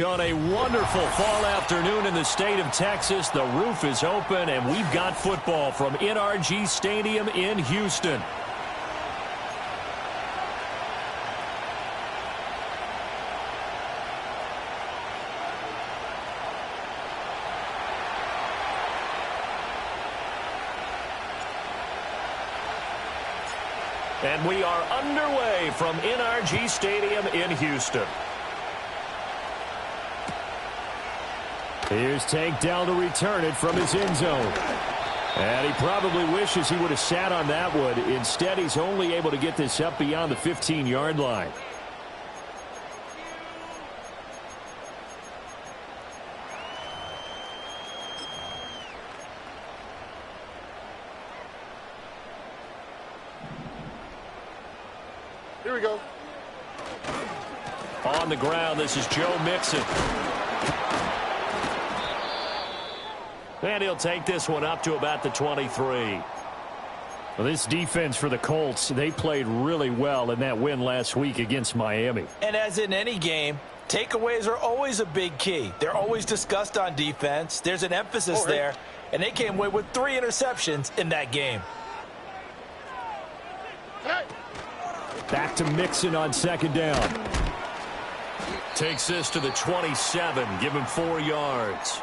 On a wonderful fall afternoon in the state of Texas, the roof is open, and we've got football from NRG Stadium in Houston. And we are underway from NRG Stadium in Houston. Here's Tank down to return it from his end zone. And he probably wishes he would have sat on that one. Instead, he's only able to get this up beyond the 15-yard line. Here we go. On the ground, this is Joe Mixon. And he'll take this one up to about the 23. Well, this defense for the Colts, they played really well in that win last week against Miami. And as in any game, takeaways are always a big key. They're always discussed on defense. There's an emphasis there, and they came away with 3 interceptions in that game. Back to Mixon on second down. Takes this to the 27. Give him 4 yards.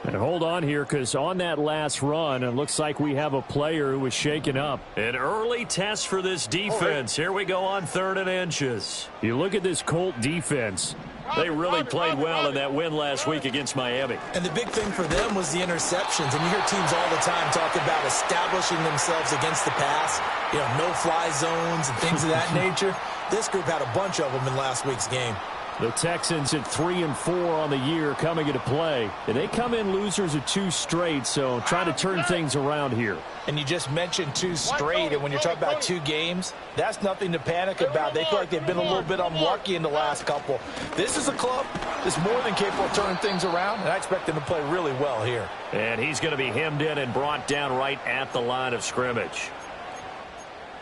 And hold on here, because on that last run, it looks like we have a player who was shaken up. An early test for this defense. Here we go on 3rd and inches. You look at this Colt defense. They really played well in that win last week against Miami. And the big thing for them was the interceptions. And you hear teams all the time talk about establishing themselves against the pass, you know, no-fly zones and things of that nature. This group had a bunch of them in last week's game. The Texans at 3-4 on the year coming into play. And they come in losers of 2 straight, so trying to turn things around here. And you just mentioned 2 straight, and when you're talking about 2 games, that's nothing to panic about. They feel like they've been a little bit unlucky in the last couple. This is a club that's more than capable of turning things around, and I expect them to play really well here. And he's going to be hemmed in and brought down right at the line of scrimmage.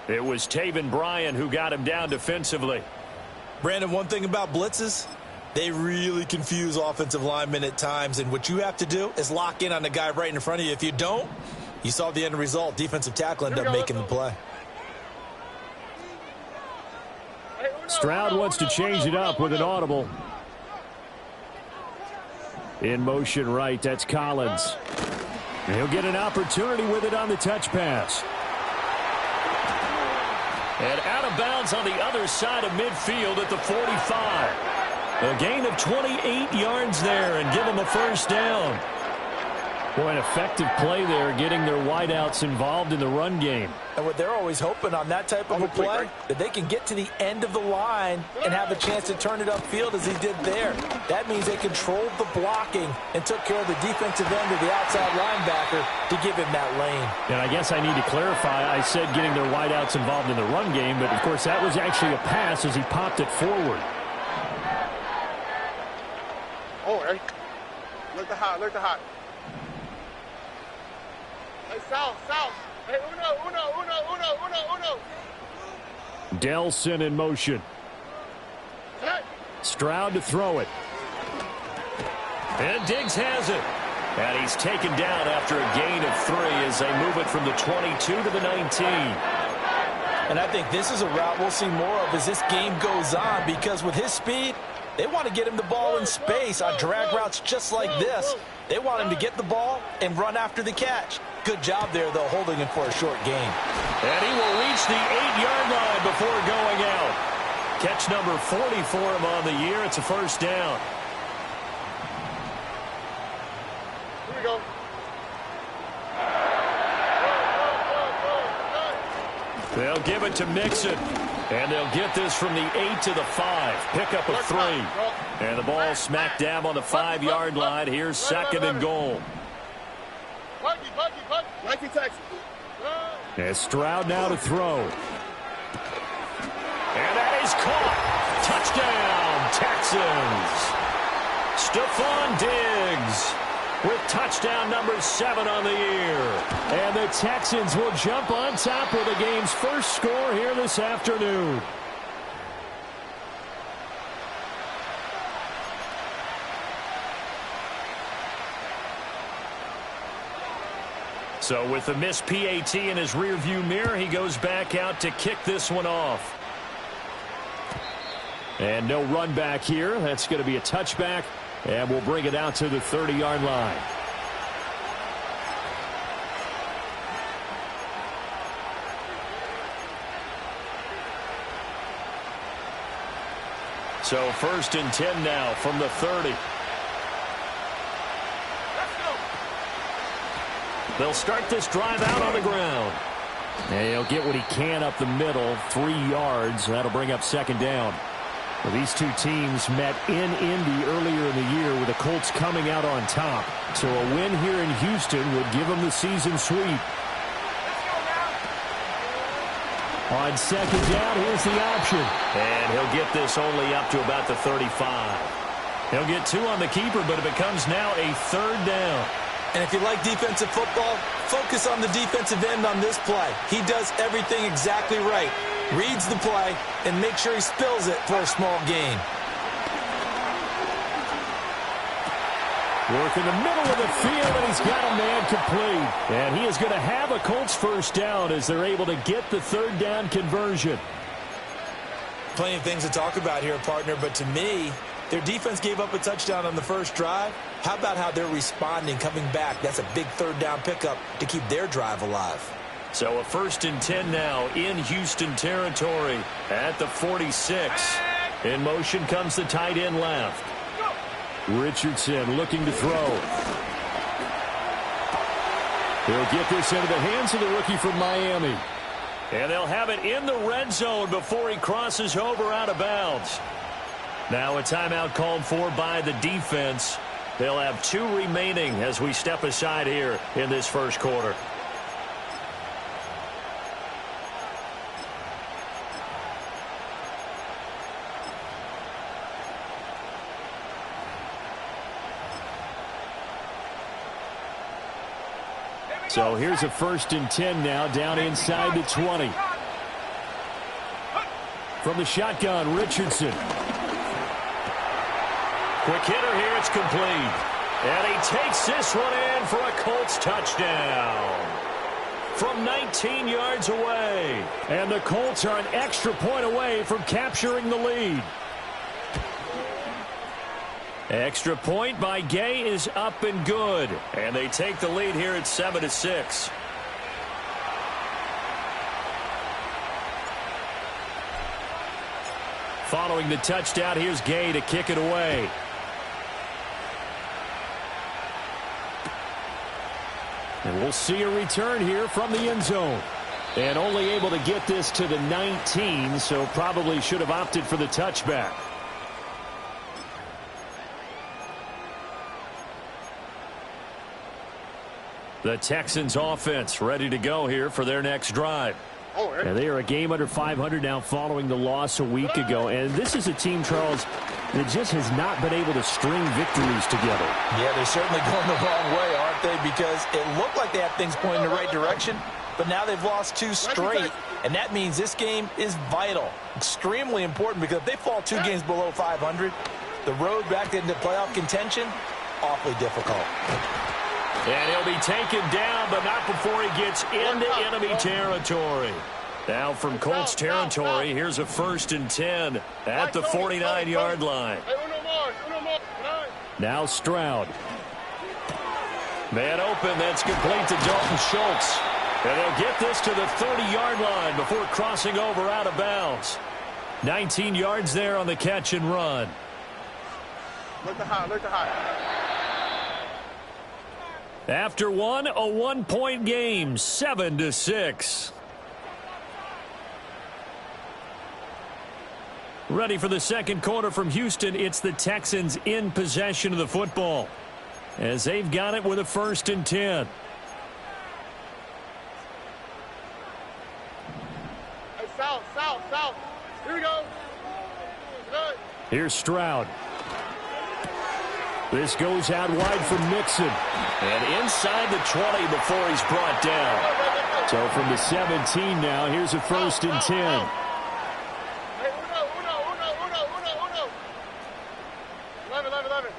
It was Taven Bryan who got him down defensively. Brandon, one thing about blitzes, they really confuse offensive linemen at times, and what you have to do is lock in on the guy right in front of you. If you don't, you saw the end result. Defensive tackle ended up making the play. Stroud wants to change it up with an audible. In motion right, that's Collins. And he'll get an opportunity with it on the touch pass. And out of bounds on the other side of midfield at the 45. A gain of 28 yards there and give them a first down. Boy, an effective play there, getting their wideouts involved in the run game. And what they're always hoping on that type of a play, that they can get to the end of the line and have a chance to turn it upfield as he did there. That means they controlled the blocking and took care of the defensive end of the outside linebacker to give him that lane. And I guess I need to clarify, I said getting their wideouts involved in the run game, but of course that was actually a pass as he popped it forward. Oh, hey. Look the hot, look the hot. Hey, south. Hey, uno. Delson in motion. Hey. Stroud to throw it. And Diggs has it. And he's taken down after a gain of 3 as they move it from the 22 to the 19. And I think this is a route we'll see more of as this game goes on, because with his speed, they want to get him the ball in space on drag routes just like this. They want him to get the ball and run after the catch. Good job there, though, holding him for a short gain. And he will reach the 8-yard line before going out. Catch number 40 for him on the year. It's a first down. Here we go. They'll give it to Mixon. And they'll get this from the 8 to the 5. Pickup of 3. And the ball smacked down on the 5-yard line. Here's 2nd and goal. And Stroud now to throw. And that is caught. Touchdown, Texans. Stephon Diggs with touchdown number 7 on the year. And the Texans will jump on top with the game's first score here this afternoon. So with the missed PAT in his rearview mirror, he goes back out to kick this one off. And no run back here. That's going to be a touchback, and we'll bring it out to the 30-yard line. So 1st and 10 now from the 30. They'll start this drive out on the ground. And he'll get what he can up the middle, 3 yards. That'll bring up 2nd down. Well, these two teams met in Indy earlier in the year with the Colts coming out on top. So a win here in Houston would give them the season sweep. On 2nd down, here's the option. And he'll get this only up to about the 35. He'll get 2 on the keeper, but it becomes now a 3rd down. And if you like defensive football, focus on the defensive end on this play. He does everything exactly right. Reads the play and makes sure he spills it for a small gain. Work in the middle of the field, and he's got a man complete. And he is going to have a Colts 1st down as they're able to get the 3rd down conversion. Plenty of things to talk about here, partner, but to me, their defense gave up a touchdown on the first drive. How about how they're responding, coming back? That's a big 3rd down pickup to keep their drive alive. So a 1st and 10 now in Houston territory at the 46. In motion comes the tight end left. Richardson looking to throw. He'll get this into the hands of the rookie from Miami. And they'll have it in the red zone before he crosses over out of bounds. Now a timeout called for by the defense. They'll have 2 remaining as we step aside here in this 1st quarter. So here's a 1st and 10 now down inside the 20. From the shotgun, Richardson. Quick hitter here, it's complete. And he takes this one in for a Colts touchdown. From 19 yards away. And the Colts are an extra point away from capturing the lead. Extra point by Gay is up and good. And they take the lead here at 7-6. Following the touchdown, here's Gay to kick it away. And we'll see a return here from the end zone. And only able to get this to the 19, so probably should have opted for the touchback. The Texans offense ready to go here for their next drive. And they are a game under 500 now following the loss a week ago. And this is a team, Charles, that just has not been able to string victories together. Yeah, they're certainly going the wrong way, aren't they? Because it looked like they had things pointing in the right direction, but now they've lost 2 straight. And that means this game is vital, extremely important, because if they fall 2 games below 500, the road back into playoff contention, awfully difficult. And he'll be taken down, but not before he gets into enemy territory. Now from Colts territory, here's a 1st and 10 at the 49-yard line. Now Stroud. Man open, that's complete to Dalton Schultz. And they'll get this to the 30-yard line before crossing over out of bounds. 19 yards there on the catch and run. Look the high. After one, a 1-point game, 7-6. Ready for the 2nd quarter from Houston. It's the Texans in possession of the football as they've got it with a 1st and 10. Hey, south. Here we go. Good. Here's Stroud. This goes out wide for Mixon. And inside the 20 before he's brought down. So from the 17 now, here's a 1st and 10. Hey, uno. 11.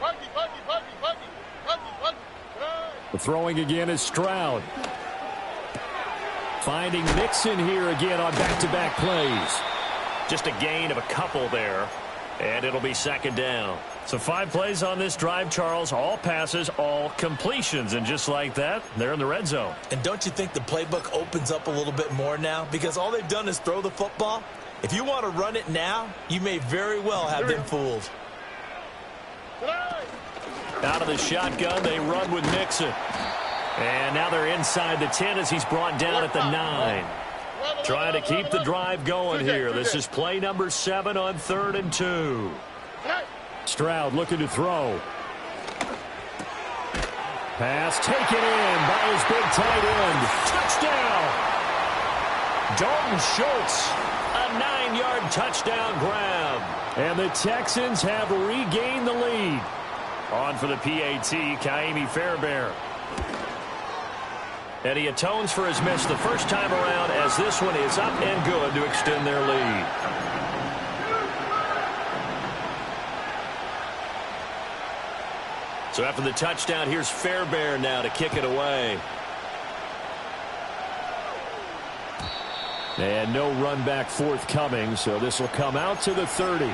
Buggy. The throwing again is Stroud. Finding Mixon here again on back-to-back plays. Just a gain of a couple there, and it'll be second down. So 5 plays on this drive, Charles. All passes, all completions. And just like that, they're in the red zone. And don't you think the playbook opens up a little bit more now? Because all they've done is throw the football. If you want to run it now, you may very well have them fooled. Out of the shotgun, they run with Mixon. And now they're inside the 10 as he's brought down at the 9. Trying to keep the drive going here. This is play number 7 on 3rd and 2. Stroud looking to throw. Pass taken in by his big tight end. Touchdown! Dalton Schultz, a 9-yard touchdown grab. And the Texans have regained the lead. On for the PAT, Kaimi Fairbairn. And he atones for his miss the first time around as this one is up and good to extend their lead. So after the touchdown, here's Fairbairn now to kick it away. And no run back forthcoming, so this will come out to the 30.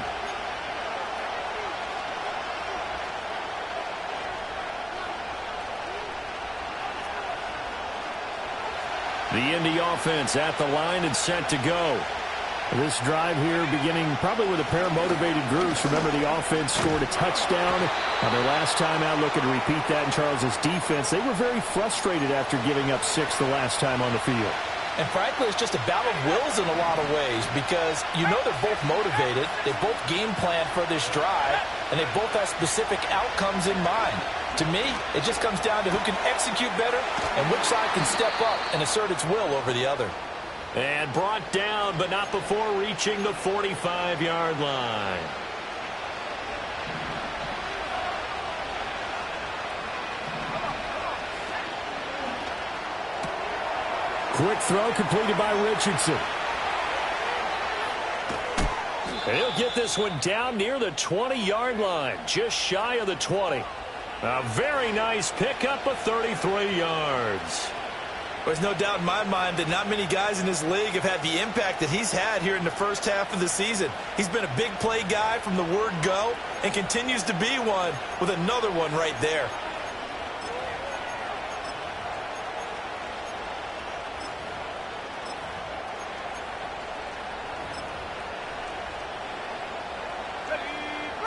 The Indy offense at the line and set to go. This drive here beginning probably with a pair of motivated groups. Remember, the offense scored a touchdown on their last time out. Looking to repeat that in Charles's defense. They were very frustrated after giving up 6 the last time on the field. And frankly, it's just a battle of wills in a lot of ways because you know they're both motivated. They both game plan for this drive, and they both have specific outcomes in mind. To me, it just comes down to who can execute better and which side can step up and assert its will over the other. And brought down, but not before reaching the 45-yard line. Quick throw completed by Richardson. He'll get this one down near the 20-yard line, just shy of the 20. A very nice pickup of 33 yards. There's no doubt in my mind that not many guys in this league have had the impact that he's had here in the first half of the season. He's been a big play guy from the word go and continues to be one with another one right there.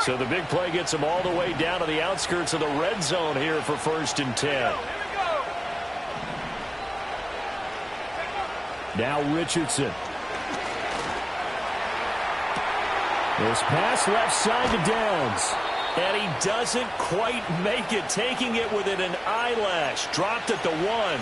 So the big play gets him all the way down to the outskirts of the red zone here for 1st and 10. Now Richardson. This pass left side to Downs. And he doesn't quite make it, taking it within an eyelash. Dropped at the 1.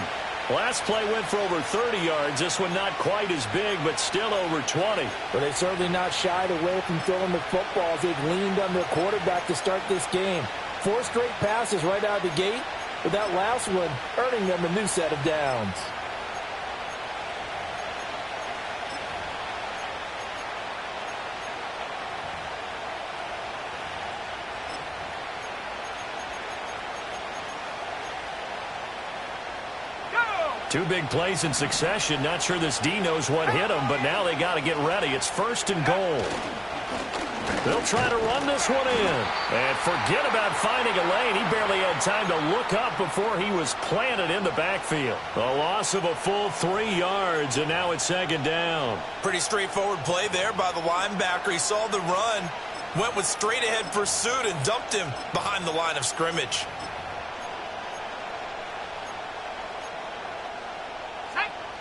Last play went for over 30 yards. This one not quite as big, but still over 20. But they certainly not shied away from throwing the footballs. They've leaned on their quarterback to start this game. 4 straight passes right out of the gate, with that last one earning them a new set of downs. Two big plays in succession. Not sure this D knows what hit him, but now they got to get ready. It's 1st and goal. They'll try to run this one in. And forget about finding a lane. He barely had time to look up before he was planted in the backfield. A loss of a full 3 yards, and now it's 2nd down. Pretty straightforward play there by the linebacker. He saw the run, went with straight-ahead pursuit, and dumped him behind the line of scrimmage.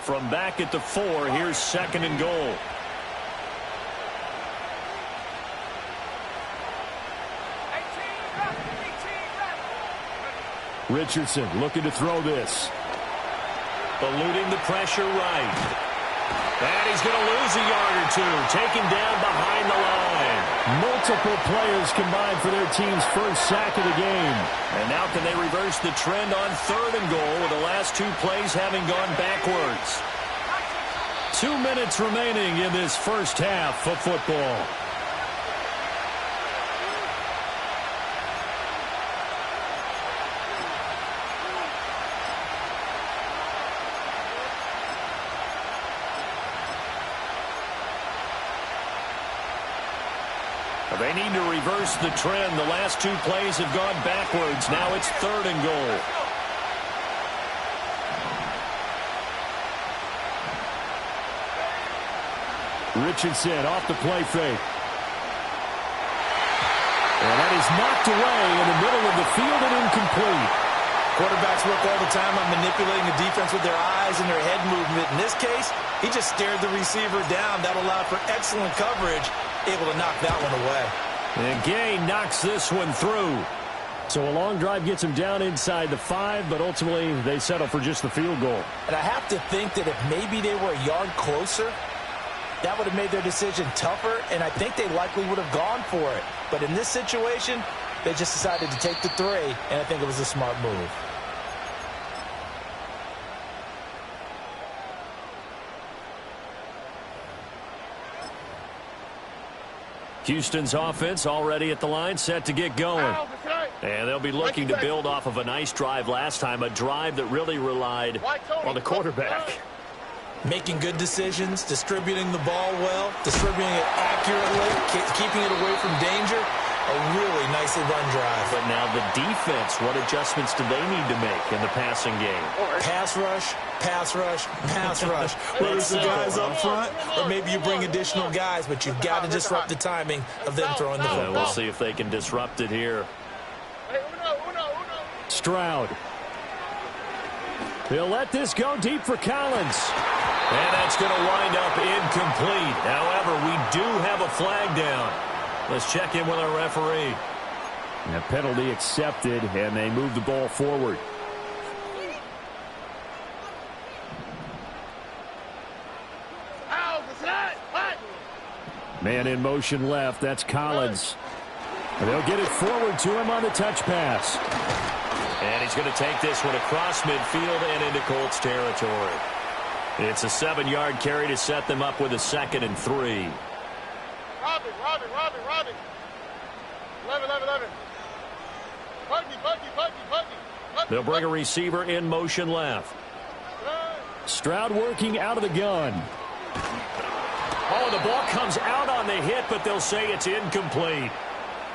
From back at the 4, here's 2nd and goal. Richardson looking to throw this. Eluding the pressure right. And he's going to lose a yard or 2. Taken down behind the line. Multiple players combined for their team's first sack of the game. And now can they reverse the trend on 3rd and goal with the last 2 plays having gone backwards? 2 minutes remaining in this first half of football. They need to reverse the trend. The last 2 plays have gone backwards. Now it's 3rd and goal. Richardson off the play fake. And that is knocked away in the middle of the field and incomplete. Quarterbacks work all the time on manipulating the defense with their eyes and their head movement. In this case, he just stared the receiver down. That allowed for excellent coverage, able to knock that one away. And Gay knocks this one through. So a long drive gets him down inside the 5, but ultimately they settle for just the field goal. And I have to think that if maybe they were a yard closer, that would have made their decision tougher, and I think they likely would have gone for it. But in this situation, they just decided to take the 3, and I think it was a smart move. Houston's offense already at the line, set to get going. And they'll be looking to build off of a nice drive last time, a drive that really relied on the quarterback. Making good decisions, distributing the ball well, distributing it accurately, keeping it away from danger. A really nicely run drive. But now the defense, what adjustments do they need to make in the passing game? Pass rush, pass rush, pass rush. Whether it's the guys up front or maybe you bring additional guys, but you've got to disrupt the timing of them throwing the football. We'll see if they can disrupt it here. Stroud. He'll let this go deep for Collins. And that's going to wind up incomplete. However, we do have a flag down. Let's check in with our referee. And a penalty accepted, and they move the ball forward. Man in motion left. That's Collins. And they'll get it forward to him on the touch pass. And he's going to take this one across midfield and into Colts territory. It's a 7-yard carry to set them up with a 2nd and 3. Robin. 11. Buggy. They'll bring a receiver in motion left. Stroud working out of the gun. Oh, the ball comes out on the hit, but they'll say it's incomplete.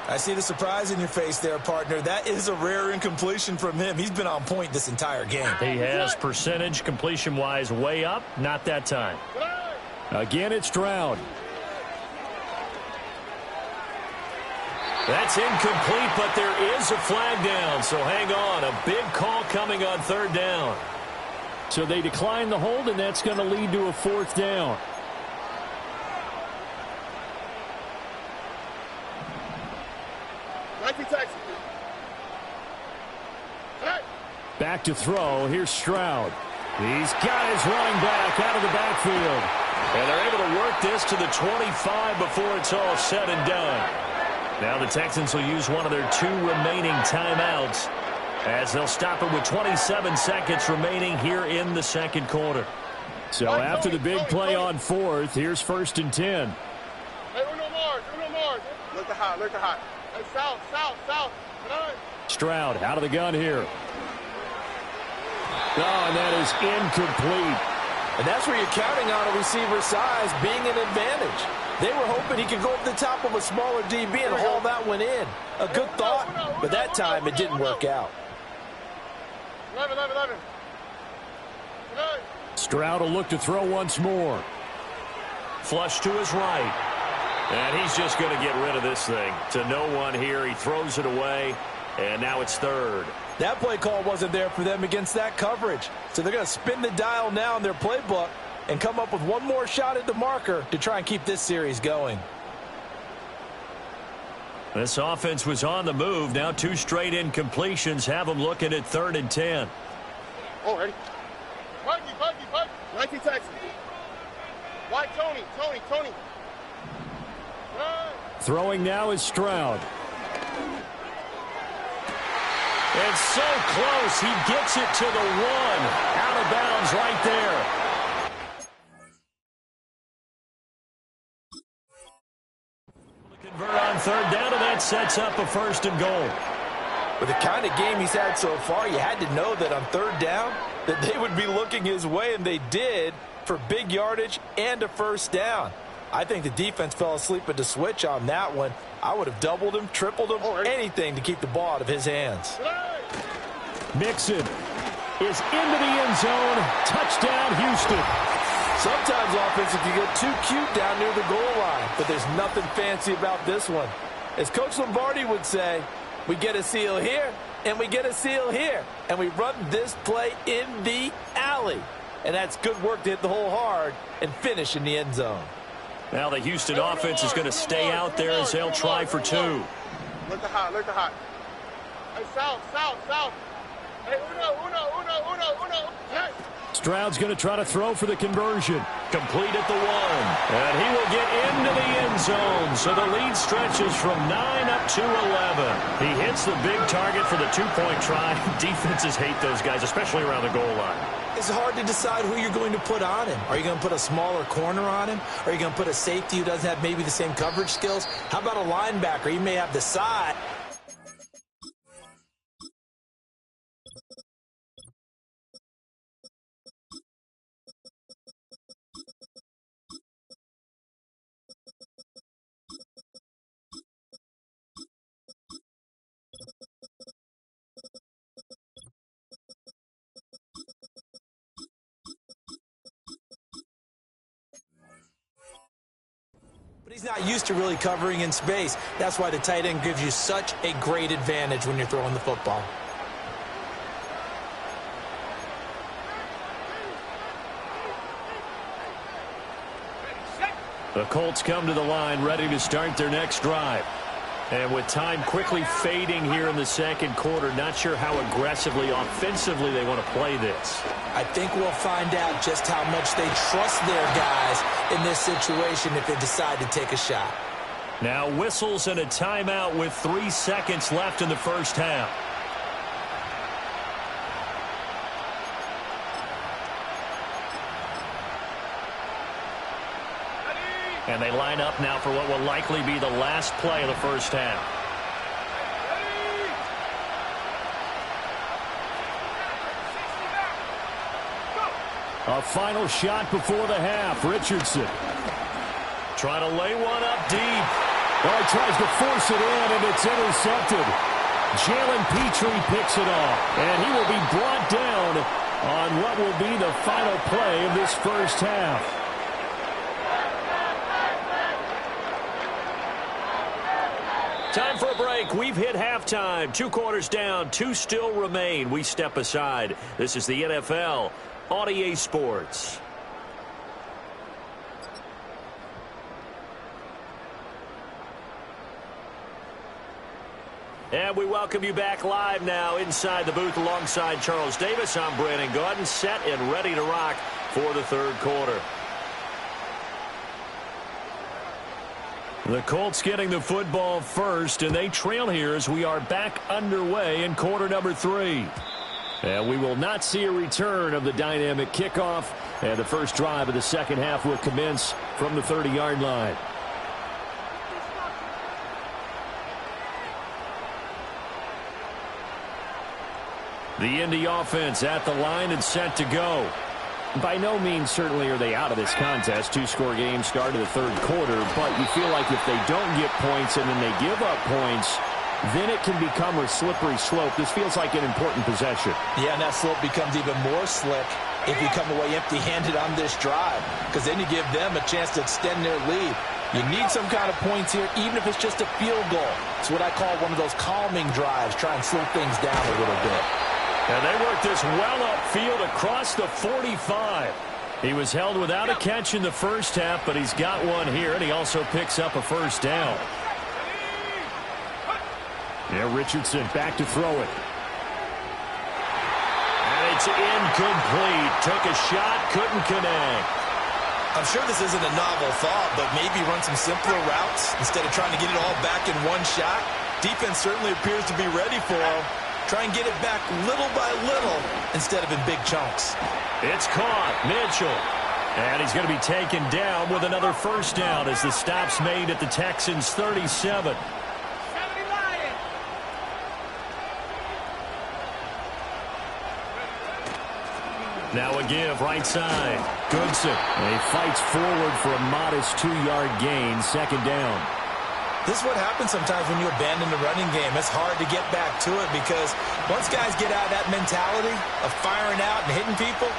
I see the surprise in your face there, partner. That is a rare incompletion from him. He's been on point this entire game. He has percentage completion-wise way up. Not that time. Again, it's Stroud. That's incomplete, but there is a flag down, so hang on. A big call coming on 3rd down. So they decline the hold, and that's going to lead to a 4th down. Back to throw. Here's Stroud. He's got his running back out of the backfield. And they're able to work this to the 25 before it's all said and done. Now the Texans will use one of their 2 remaining timeouts as they'll stop it with 27 seconds remaining here in the 2nd quarter. So after the big play on 4th, here's 1st and 10. Hey, Uno Mars. Look to hot. Hey, south. Stroud out of the gun here. Oh, and that is incomplete. And that's where you're counting on a receiver's size being an advantage. They were hoping he could go up the top of a smaller DB and haul that one in. A good thought, but that time it didn't work out. 11. Stroud will look to throw once more. Flush to his right. And he's just going to get rid of this thing. To no one here. He throws it away. And now it's 3rd. That play call wasn't there for them against that coverage. So they're going to spin the dial now in their playbook and come up with one more shot at the marker to try and keep this series going. This offense was on the move. Now 2 straight incompletions have them looking at 3rd and 10. Oh, ready? Buggy. 19 Texans. White Tony. Throwing now is Stroud. And so close. He gets it to the 1. Out of bounds right there. Convert on 3rd down, and that sets up a 1st and goal. With the kind of game he's had so far, you had to know that on 3rd down that they would be looking his way, and they did, for big yardage and a 1st down. I think the defense fell asleep at the switch on that one. I would have doubled him, tripled him, anything to keep the ball out of his hands. Mixon is into the end zone. Touchdown, Houston. Sometimes offenses can get too cute down near the goal line, but there's nothing fancy about this one. As Coach Lombardi would say, we get a seal here, and we get a seal here, and we run this play in the alley. And that's good work to hit the hole hard and finish in the end zone. Now the Houston offense is going to stay out there as they'll try for two. Look the hot, look the hot. Hey, south. Hey, uno. Hey. Stroud's going to try to throw for the conversion. Complete at the 1. And he will get into the end zone. So the lead stretches from 9 up to 11. He hits the big target for the two-point try. Defenses hate those guys, especially around the goal line. It's hard to decide who you're going to put on him. Are you going to put a smaller corner on him? Are you going to put a safety who doesn't have maybe the same coverage skills? How about a linebacker? He may have the size. But he's not used to really covering in space. That's why the tight end gives you such a great advantage when you're throwing the football. The Colts come to the line ready to start their next drive. And with time quickly fading here in the second quarter, not sure how aggressively, offensively they want to play this. I think we'll find out just how much they trust their guys in this situation if they decide to take a shot. Now whistles and a timeout with 3 seconds left in the first half. And they line up now for what will likely be the last play of the first half. A final shot before the half. Richardson. Trying to lay one up deep. Well, he tries to force it in, and it's intercepted. Jalen Petrie picks it off, and he will be brought down on what will be the final play of this first half. Time for a break. We've hit halftime. 2 quarters down. 2 still remain. We step aside. This is the NFL on EA Sports. And we welcome you back live now inside the booth alongside Charles Davis. I'm Brandon Gaudin, set and ready to rock for the third quarter. The Colts getting the football first, and they trail here as we are back underway in quarter number 3. And we will not see a return of the dynamic kickoff, and the first drive of the second half will commence from the 30-yard line. The Indy offense at the line and set to go. By no means certainly are they out of this contest. 2-score game start of the third quarter, but you feel like if they don't get points and then they give up points, then it can become a slippery slope. This feels like an important possession. Yeah, and that slope becomes even more slick if you come away empty-handed on this drive, because then you give them a chance to extend their lead. You need some kind of points here, even if it's just a field goal. It's what I call one of those calming drives, try and slow things down a little bit. And they work this well upfield across the 45. He was held without a catch in the first half, but he's got one here, and he also picks up a first down. Yeah, Richardson back to throw it. And it's incomplete. Took a shot, couldn't connect. I'm sure this isn't a novel thought, but maybe run some simpler routes instead of trying to get it all back in one shot. Defense certainly appears to be ready for him. Try and get it back little by little instead of in big chunks. It's caught. Mitchell. And he's going to be taken down with another first down as the stop's made at the Texans' 37. Now a give right side. Goodson. And he fights forward for a modest 2-yard gain, second down. This is what happens sometimes when you abandon the running game. It's hard to get back to it because once guys get out of that mentality of firing out and hitting people,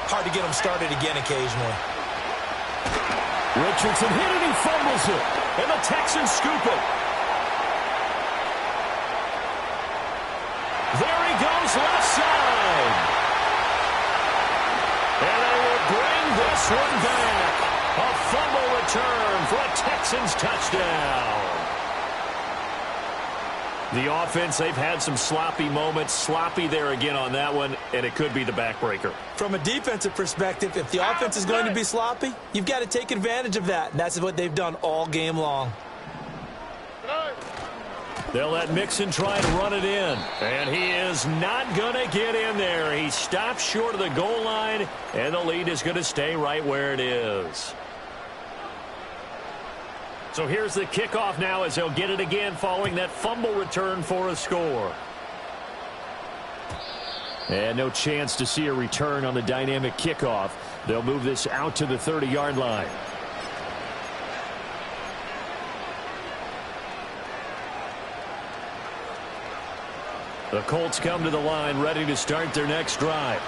hard to get them started again occasionally. Richardson hit and he fumbles it. And the Texans scoop it. There he goes, left side. And they will bring this one back. A fumble return for a Texans touchdown. The offense, they've had some sloppy moments. Sloppy there again on that one, and it could be the backbreaker. From a defensive perspective, if the offense is going to be sloppy, you've got to take advantage of that. And that's what they've done all game long. They'll let Mixon try and run it in. And he is not going to get in there. He stopped short of the goal line, and the lead is going to stay right where it is. So here's the kickoff now as they'll get it again following that fumble return for a score. And no chance to see a return on the dynamic kickoff. They'll move this out to the 30-yard line. The Colts come to the line ready to start their next drive.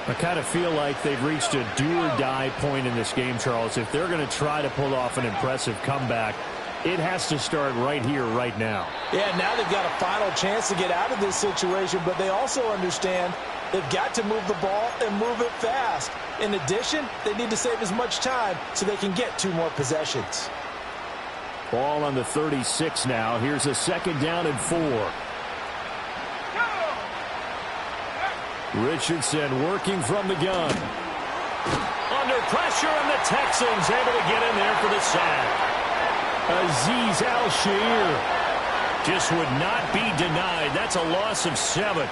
I kind of feel like they've reached a do-or-die point in this game, Charles. If they're going to try to pull off an impressive comeback, it has to start right here, right now. Yeah, now they've got a final chance to get out of this situation, but they also understand they've got to move the ball and move it fast. In addition, they need to save as much time so they can get 2 more possessions. Ball on the 36 now. Here's a second down and 4. Richardson working from the gun. Under pressure, and the Texans able to get in there for the sack. Azeez Al-Shaair just would not be denied. That's a loss of 7.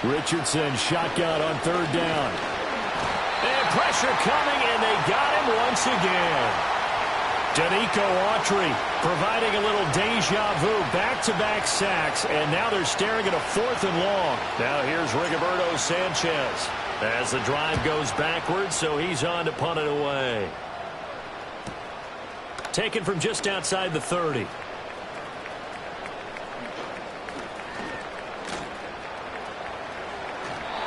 Richardson shotgun on third down. And pressure coming, and they got him once again. Danico Autry providing a little deja vu, back-to-back sacks, and now they're staring at a 4th and long. Now here's Rigoberto Sanchez as the drive goes backwards, so he's on to punt it away. Taken from just outside the 30.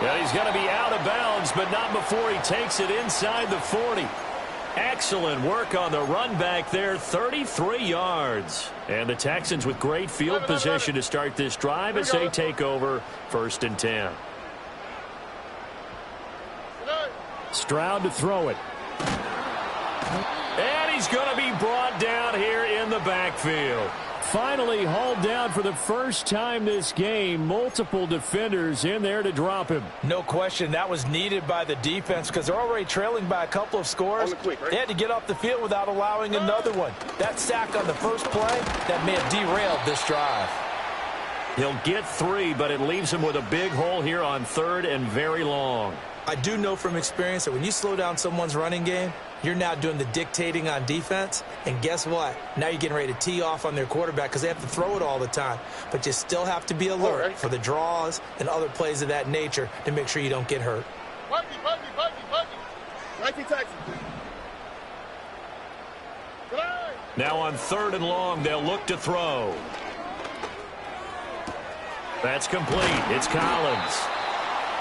Well, he's going to be out of bounds, but not before he takes it inside the 40. Excellent work on the run back there, 33 yards. And the Texans with great field position to start this drive as they take over 1st and 10. Stroud to throw it. And he's going to be brought down here in the backfield. Finally hauled down for the first time this game. Multiple defenders in there to drop him. No question, that was needed by the defense because they're already trailing by a couple of scores. They had to get off the field without allowing another one. That sack on the first play, that may have derailed this drive. He'll get 3, but it leaves him with a big hole here on 3rd and very long. I do know from experience that when you slow down someone's running game, you're now doing the dictating on defense, and guess what? Now you're getting ready to tee off on their quarterback because they have to throw it all the time. But you still have to be alert for the draws and other plays of that nature to make sure you don't get hurt. Buggy. 19 Texans. Now on 3rd and long, they'll look to throw. That's complete. It's Collins.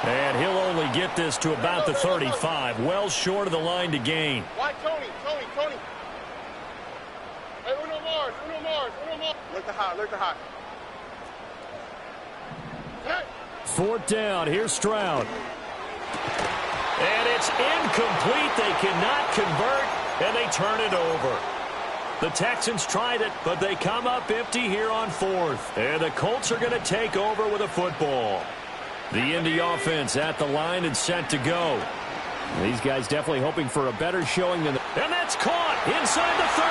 And he'll only get this to about the 35. Well short of the line to gain. Why, Tony? Hey, Uno Mars. Look to hot. Hey. 4th down. Here's Stroud. And it's incomplete. They cannot convert, and they turn it over. The Texans tried it, but they come up empty here on 4th. And the Colts are going to take over with a football. The Indy offense at the line and set to go. These guys definitely hoping for a better showing than... And that's caught inside the 30.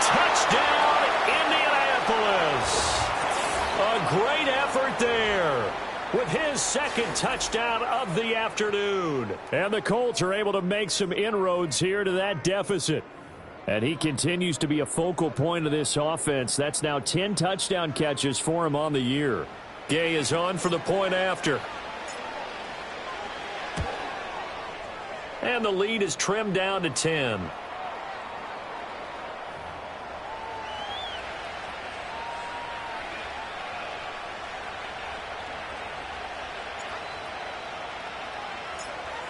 Touchdown, Indianapolis. A great effort there with his 2nd touchdown of the afternoon. And the Colts are able to make some inroads here to that deficit. And he continues to be a focal point of this offense. That's now 10 touchdown catches for him on the year. Gay is on for the point after. And the lead is trimmed down to 10.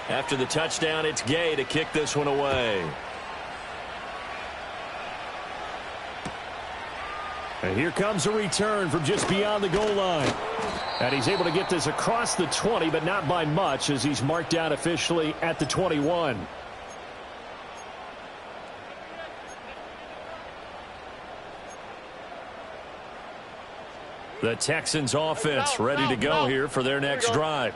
After the touchdown, it's Gay to kick this one away. And here comes a return from just beyond the goal line. And he's able to get this across the 20, but not by much, as he's marked down officially at the 21. The Texans offense ready to go here for their next drive.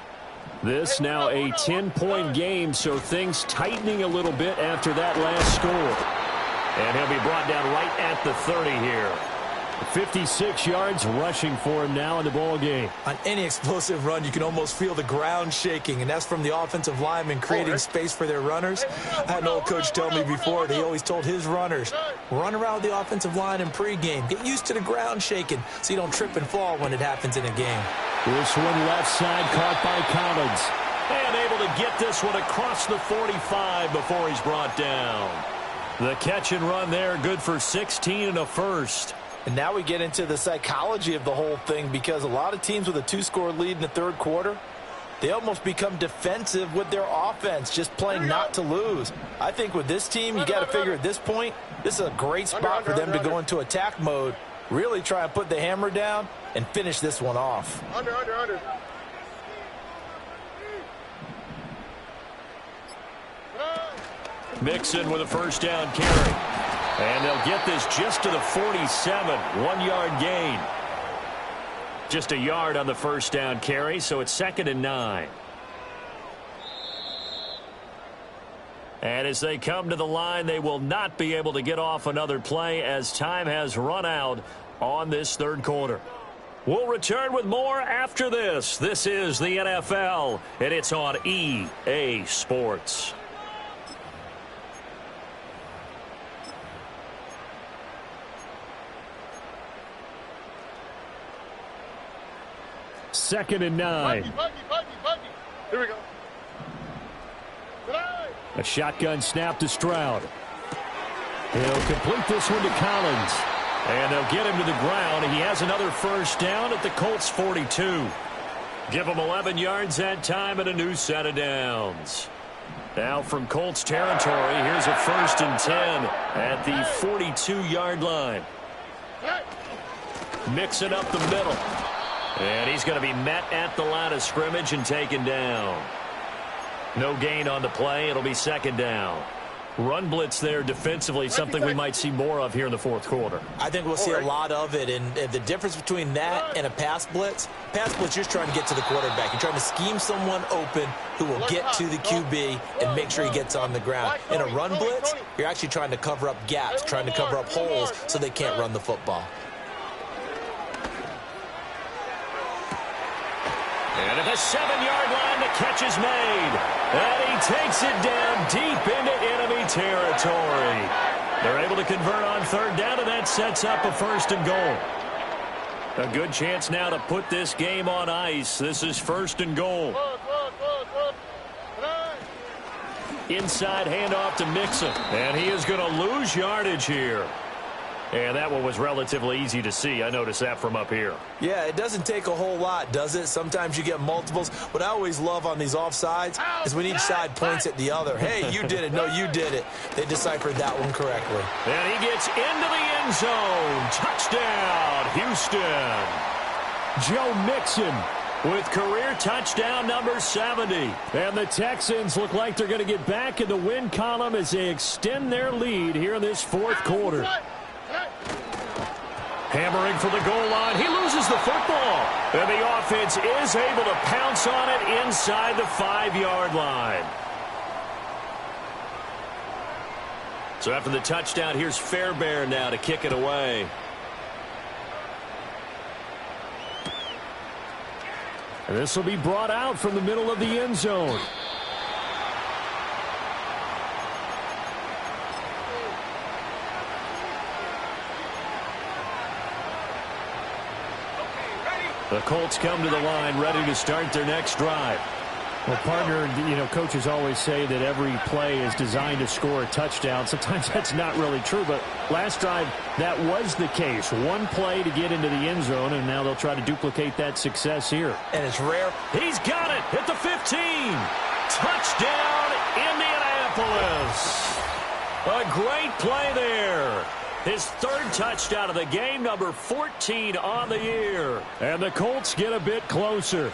This now a 10-point game, so things tightening a little bit after that last score. And he'll be brought down right at the 30 here. 56 yards rushing for him now in the ball game. On any explosive run, you can almost feel the ground shaking, and that's from the offensive linemen creating space for their runners. I had an old coach tell me before, he always told his runners, run around the offensive line in pregame. Get used to the ground shaking so you don't trip and fall when it happens in a game. This one left side caught by Collins. And able to get this one across the 45 before he's brought down. The catch and run there, good for 16 and a first. And now we get into the psychology of the whole thing, because a lot of teams with a 2-score lead in the third quarter, they almost become defensive with their offense, just playing not to lose. I think with this team, you got to figure at this point, this is a great spot for them to go into attack mode, really try and put the hammer down and finish this one off. Under. Mixon with a first down carry. And they'll get this just to the 47, 1-yard gain. Just a yard on the first down carry, so it's 2nd and 9. And as they come to the line, they will not be able to get off another play as time has run out on this third quarter. We'll return with more after this. This is the NFL, and it's on EA Sports. Second and 9. Here we go. A shotgun snap to Stroud. He'll complete this one to Collins. And they'll get him to the ground. He has another first down at the Colts 42. Give him 11 yards that time and a new set of downs. Now from Colts territory, here's a 1st and 10 at the 42-yard line. Mixing up the middle. And he's going to be met at the line of scrimmage and taken down. No gain on the play. It'll be 2nd down. Run blitz there defensively, something we might see more of here in the fourth quarter. I think we'll see a lot of it, and the difference between that and a pass blitz, you're just trying to get to the quarterback. You're trying to scheme someone open who will get to the QB and make sure he gets on the ground. In a run blitz, you're actually trying to cover up gaps, trying to cover up holes so they can't run the football. And at the 7-yard line, the catch is made. And he takes it down deep into enemy territory. They're able to convert on 3rd down, and that sets up a 1st and goal. A good chance now to put this game on ice. This is 1st and goal. Inside handoff to Mixon. And he is going to lose yardage here. And that one was relatively easy to see. I noticed that from up here. Yeah, it doesn't take a whole lot, does it? Sometimes you get multiples. What I always love on these offsides is when each side points at the other. Hey, you did it. No, you did it. They deciphered that one correctly. And he gets into the end zone. Touchdown, Houston. Joe Mixon with career touchdown number 70. And the Texans look like they're going to get back in the win column as they extend their lead here in this fourth quarter. Hammering for the goal line. He loses the football. And the offense is able to pounce on it inside the 5-yard line. So after the touchdown, here's Fairbairn now to kick it away. And this will be brought out from the middle of the end zone. The Colts come to the line ready to start their next drive. Well, partner, you know, coaches always say that every play is designed to score a touchdown. Sometimes that's not really true, but last drive, that was the case. One play to get into the end zone, and now they'll try to duplicate that success here. And it's rare. He's got it at the 15. Touchdown, Indianapolis. A great play there. His third touchdown of the game, number 14 on the year. And the Colts get a bit closer.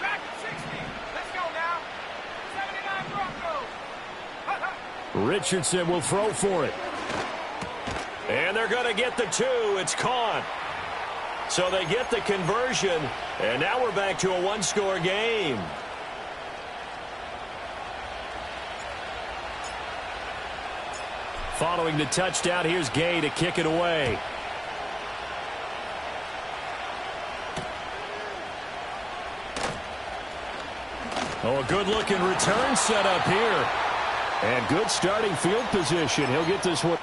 Richardson will throw for it. And they're going to get the 2. It's caught. So they get the conversion, and now we're back to a one-score game. Following the touchdown, here's Gay to kick it away. Oh, a good-looking return set up here. And good starting field position. He'll get this one.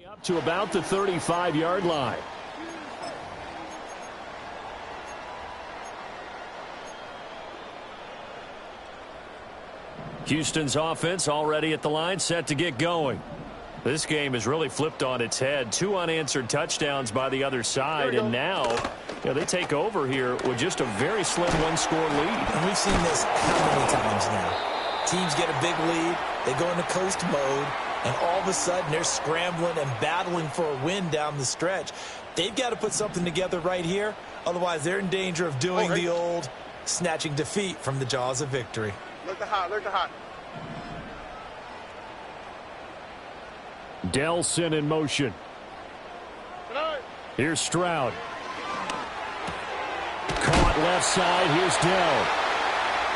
Up to about the 35-yard line. Houston's offense already at the line, set to get going. This game is really flipped on its head. 2 unanswered touchdowns by the other side, and now they take over here with just a very slim one-score lead. And we've seen this how many times now? Teams get a big lead, they go into coast mode, and all of a sudden they're scrambling and battling for a win down the stretch. They've got to put something together right here. Otherwise, they're in danger of doing the old snatching defeat from the jaws of victory. Look the hot, look the hot. Delson in motion. Here's Stroud. Caught left side. Here's Dell.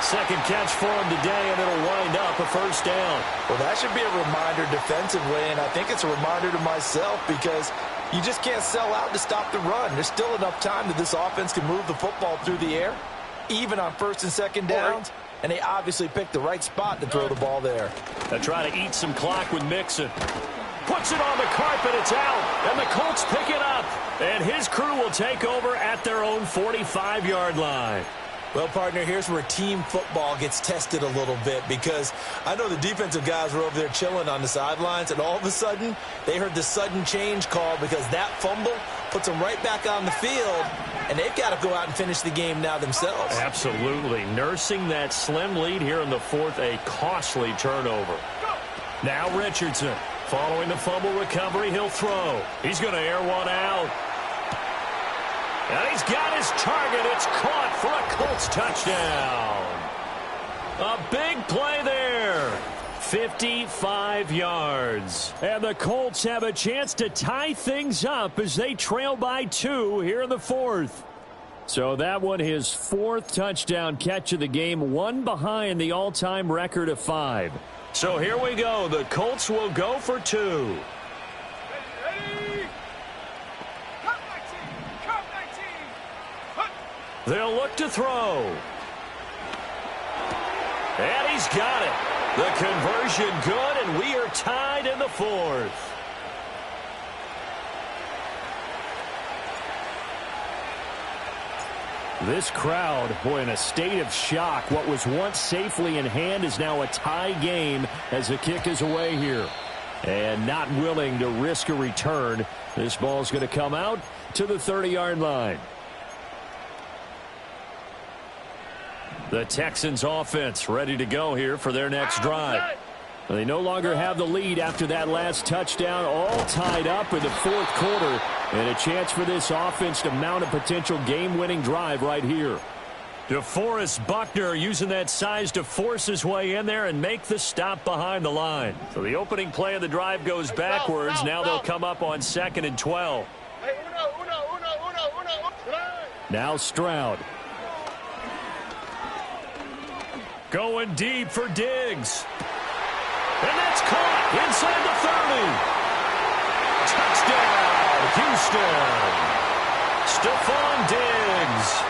Second catch for him today, and it'll wind up a first down. Well, that should be a reminder defensively, and I think it's a reminder to myself because you just can't sell out to stop the run. There's still enough time that this offense can move the football through the air, even on first and second downs, and they obviously picked the right spot to throw the ball there. They try to eat some clock with Mixon. Puts it on the carpet, it's out, and the Colts pick it up. And his crew will take over at their own 45-yard line. Well, partner, here's where team football gets tested a little bit because I know the defensive guys were over there chilling on the sidelines, and all of a sudden they heard the sudden change call because that fumble puts them right back on the field, and they've got to go out and finish the game now themselves. Absolutely. Nursing that slim lead here in the fourth, a costly turnover. Now Richardson. Following the fumble recovery, he'll throw. He's going to air one out. And he's got his target. It's caught for a Colts touchdown. A big play there. 55 yards. And the Colts have a chance to tie things up as they trail by 2 here in the fourth. So that one, his 4th touchdown catch of the game, one behind the all-time record of 5. So here we go. The Colts will go for 2. Ready? Cut 19. They'll look to throw. And he's got it. The conversion good, and we are tied in the 4th. This crowd, boy, in a state of shock. What was once safely in hand is now a tie game as the kick is away here. And not willing to risk a return. This ball's going to come out to the 30-yard line. The Texans offense ready to go here for their next drive. They no longer have the lead after that last touchdown, all tied up in the fourth quarter, and a chance for this offense to mount a potential game-winning drive right here. DeForest Buckner using that size to force his way in there and make the stop behind the line. So the opening play of the drive goes backwards. Now they'll come up on 2nd and 12. Now Stroud. Going deep for Diggs. And that's caught inside the 30. Touchdown, Houston. Stephon Diggs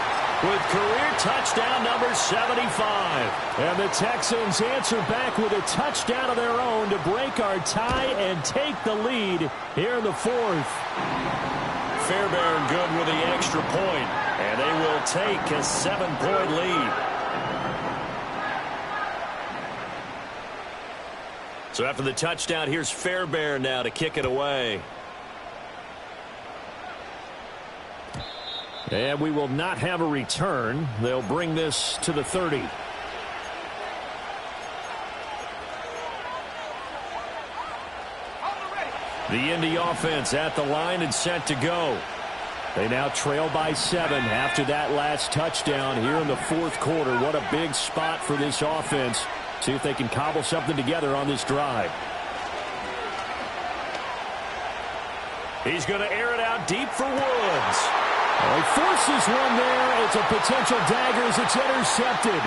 with career touchdown number 75. And the Texans answer back with a touchdown of their own to break our tie and take the lead here in the fourth. Fairbairn good with the extra point, and they will take a 7-point lead. So after the touchdown, here's Fairbairn now to kick it away. And we will not have a return. They'll bring this to the 30. The Indy offense at the line and set to go. They now trail by 7 after that last touchdown here in the fourth quarter. What a big spot for this offense. See if they can cobble something together on this drive. He's going to air it out deep for Woods. Oh, he forces one there. It's a potential dagger as it's intercepted.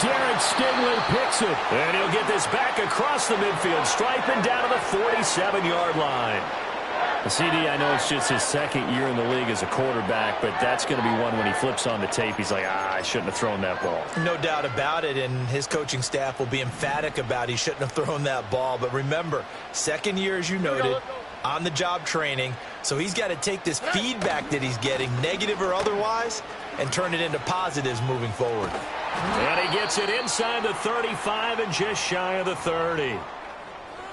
Derek Stingley picks it. And he'll get this back across the midfield, striping down to the 47-yard line. CD, I know it's just his second year in the league as a quarterback, but that's going to be one when he flips on the tape. He's like, I shouldn't have thrown that ball. No doubt about it, and his coaching staff will be emphatic about he shouldn't have thrown that ball. But remember, second year, as you noted, on-the-job training, so he's got to take this feedback that he's getting, negative or otherwise, and turn it into positives moving forward. And he gets it inside the 35 and just shy of the 30.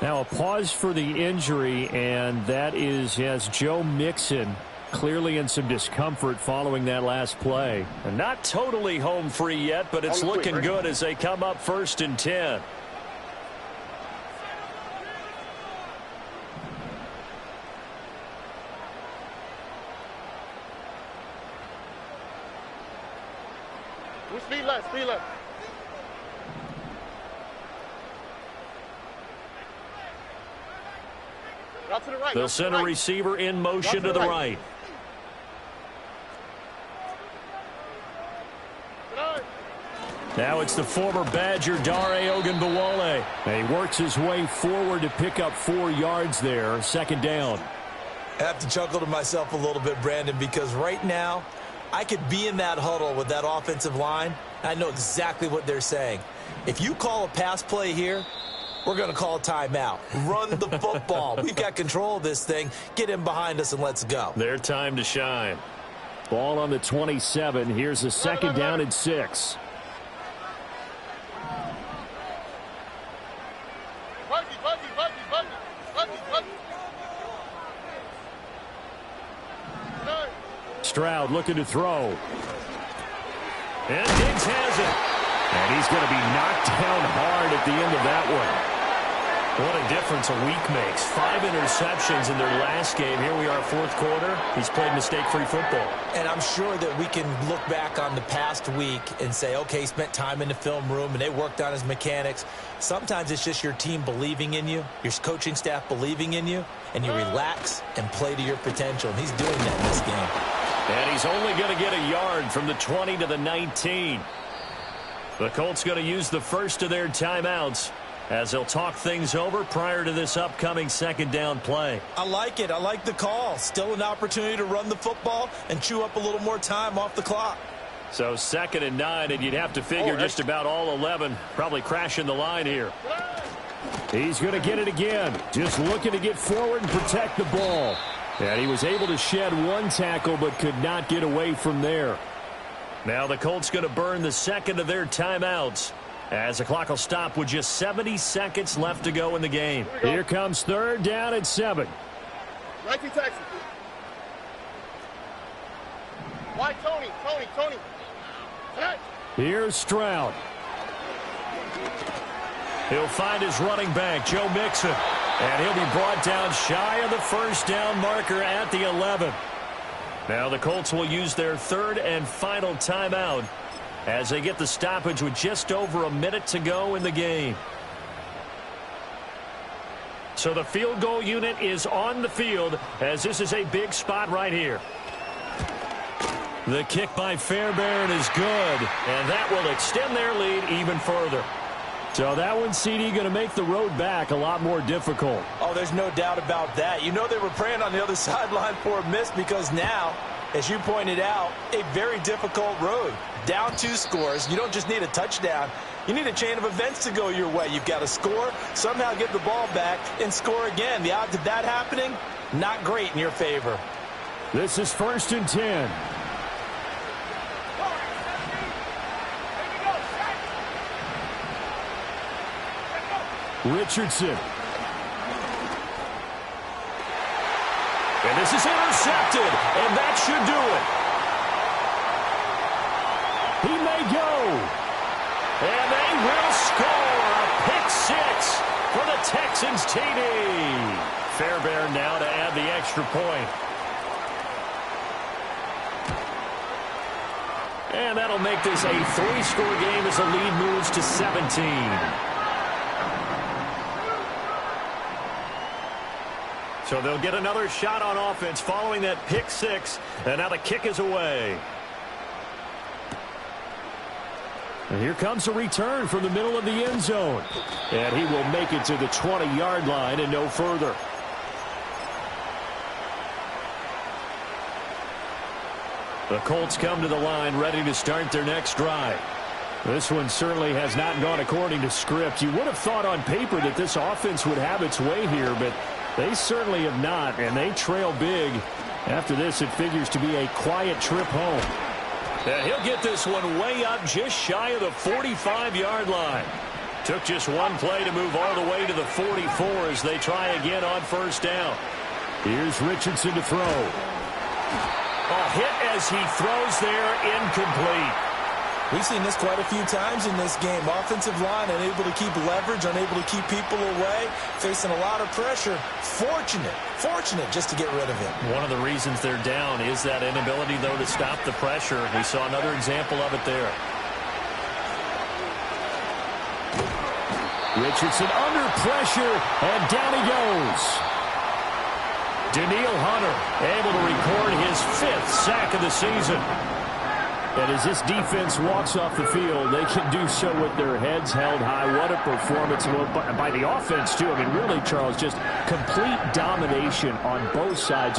Now a pause for the injury, and that is as Joe Mixon clearly in some discomfort following that last play. And not totally home free yet, but it's looking good as they come up 1st and 10. Speed left, speed left. Out to the right. They'll send a receiver in motion to the right. Now it's the former Badger Dare Ogunbowale. He works his way forward to pick up 4 yards there. 2nd down. I have to chuckle to myself a little bit, Brandon, because right now I could be in that huddle with that offensive line. I know exactly what they're saying. If you call a pass play here, we're going to call a timeout. Run the football. We've got control of this thing. Get in behind us and let's go. Their time to shine. Ball on the 27. Here's a 2nd down and 6. Stroud looking to throw. And Diggs has it. And he's going to be knocked down hard at the end of that one. What a difference a week makes. 5 interceptions in their last game. Here we are, 4th quarter. He's played mistake-free football. And I'm sure that we can look back on the past week and say, okay, he spent time in the film room and they worked on his mechanics. Sometimes it's just your team believing in you, your coaching staff believing in you, and you relax and play to your potential. And he's doing that in this game. And he's only going to get a yard from the 20 to the 19. The Colts going to use the first of their timeouts as they'll talk things over prior to this upcoming 2nd down play. I like it. I like the call. Still an opportunity to run the football and chew up a little more time off the clock. So 2nd and 9, and you'd have to figure just about all 11 probably crashing the line here. He's going to get it again. Just looking to get forward and protect the ball. And he was able to shed 1 tackle but could not get away from there. Now the Colts going to burn the 2nd of their timeouts as the clock will stop with just 70 seconds left to go in the game. Here comes 3rd down and 7. Right to Texas. Why Tony? Here's Stroud. He'll find his running back, Joe Mixon. And he'll be brought down shy of the first down marker at the 11. Now the Colts will use their third and final timeout as they get the stoppage with just over a minute to go in the game. So the field goal unit is on the field as this is a big spot right here. The kick by Fairbairn is good, and that will extend their lead even further. So that one, CD, going to make the road back a lot more difficult. Oh, there's no doubt about that. You know they were praying on the other sideline for a miss because now, as you pointed out, a very difficult road. Down 2 scores. You don't just need a touchdown. You need a chain of events to go your way. You've got to score, somehow get the ball back, and score again. The odds of that happening, not great in your favor. This is 1st and 10. Richardson. And this is intercepted, and that should do it. He may go. And they will score a pick 6 for the Texans TD. Fairbairn now to add the extra point. And that'll make this a 3-score game as the lead moves to 17. So they'll get another shot on offense following that pick 6. And now the kick is away. And here comes a return from the middle of the end zone. And he will make it to the 20-yard line and no further. The Colts come to the line ready to start their next drive. This one certainly has not gone according to script. You would have thought on paper that this offense would have its way here, but they certainly have not, and they trail big. After this, it figures to be a quiet trip home. And he'll get this one way up just shy of the 45-yard line. Took just one play to move all the way to the 44 as they try again on first down. Here's Richardson to throw. A hit as he throws there, incomplete. We've seen this quite a few times in this game. Offensive line unable to keep leverage, unable to keep people away, facing a lot of pressure. Fortunate just to get rid of him. One of the reasons they're down is that inability, though, to stop the pressure. We saw another example of it there. Richardson under pressure, and down he goes. Daniil Hunter able to record his 5th sack of the season. And as this defense walks off the field, they can do so with their heads held high. What a performance by the offense, too. I mean, really, Charles, just complete domination on both sides of